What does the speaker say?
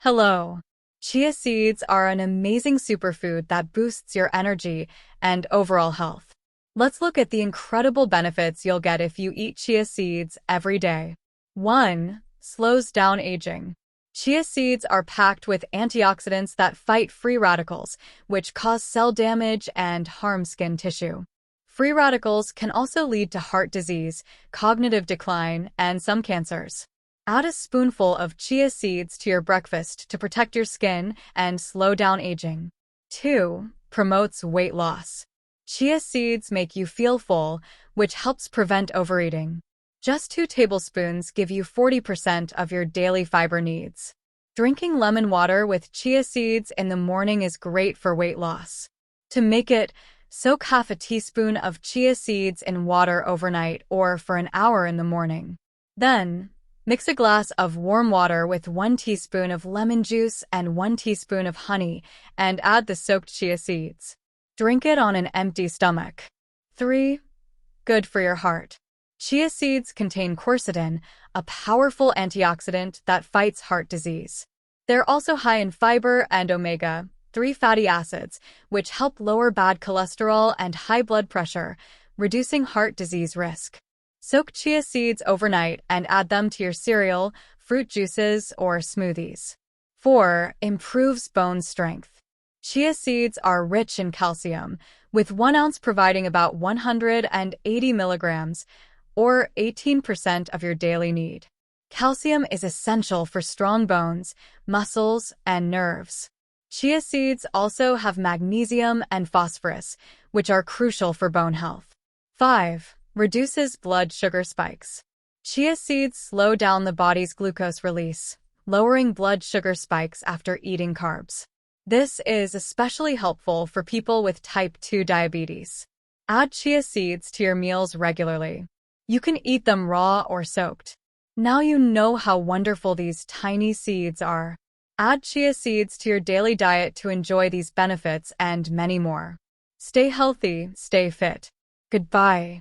Hello. Chia seeds are an amazing superfood that boosts your energy and overall health. Let's look at the incredible benefits you'll get if you eat chia seeds every day. 1. Slows down aging. Chia seeds are packed with antioxidants that fight free radicals, which cause cell damage and harm skin tissue. Free radicals can also lead to heart disease, cognitive decline, and some cancers. Add a spoonful of chia seeds to your breakfast to protect your skin and slow down aging. 2. Promotes weight loss. Chia seeds make you feel full, which helps prevent overeating. Just 2 tablespoons give you 40% of your daily fiber needs. Drinking lemon water with chia seeds in the morning is great for weight loss. To make it, soak half a teaspoon of chia seeds in water overnight or for an hour in the morning. Then, mix a glass of warm water with 1 teaspoon of lemon juice and 1 teaspoon of honey and add the soaked chia seeds. Drink it on an empty stomach. 3. Good for your heart. Chia seeds contain quercetin, a powerful antioxidant that fights heart disease. They're also high in fiber and omega-3 fatty acids, which help lower bad cholesterol and high blood pressure, reducing heart disease risk. Soak chia seeds overnight and add them to your cereal, fruit juices, or smoothies. 4. Improves bone strength. Chia seeds are rich in calcium, with 1 ounce providing about 180 milligrams, or 18% of your daily need. Calcium is essential for strong bones, muscles, and nerves. Chia seeds also have magnesium and phosphorus, which are crucial for bone health. 5. Reduces blood sugar spikes. Chia seeds slow down the body's glucose release, lowering blood sugar spikes after eating carbs. This is especially helpful for people with type 2 diabetes. Add chia seeds to your meals regularly. You can eat them raw or soaked. Now you know how wonderful these tiny seeds are. Add chia seeds to your daily diet to enjoy these benefits and many more. Stay healthy, stay fit. Goodbye.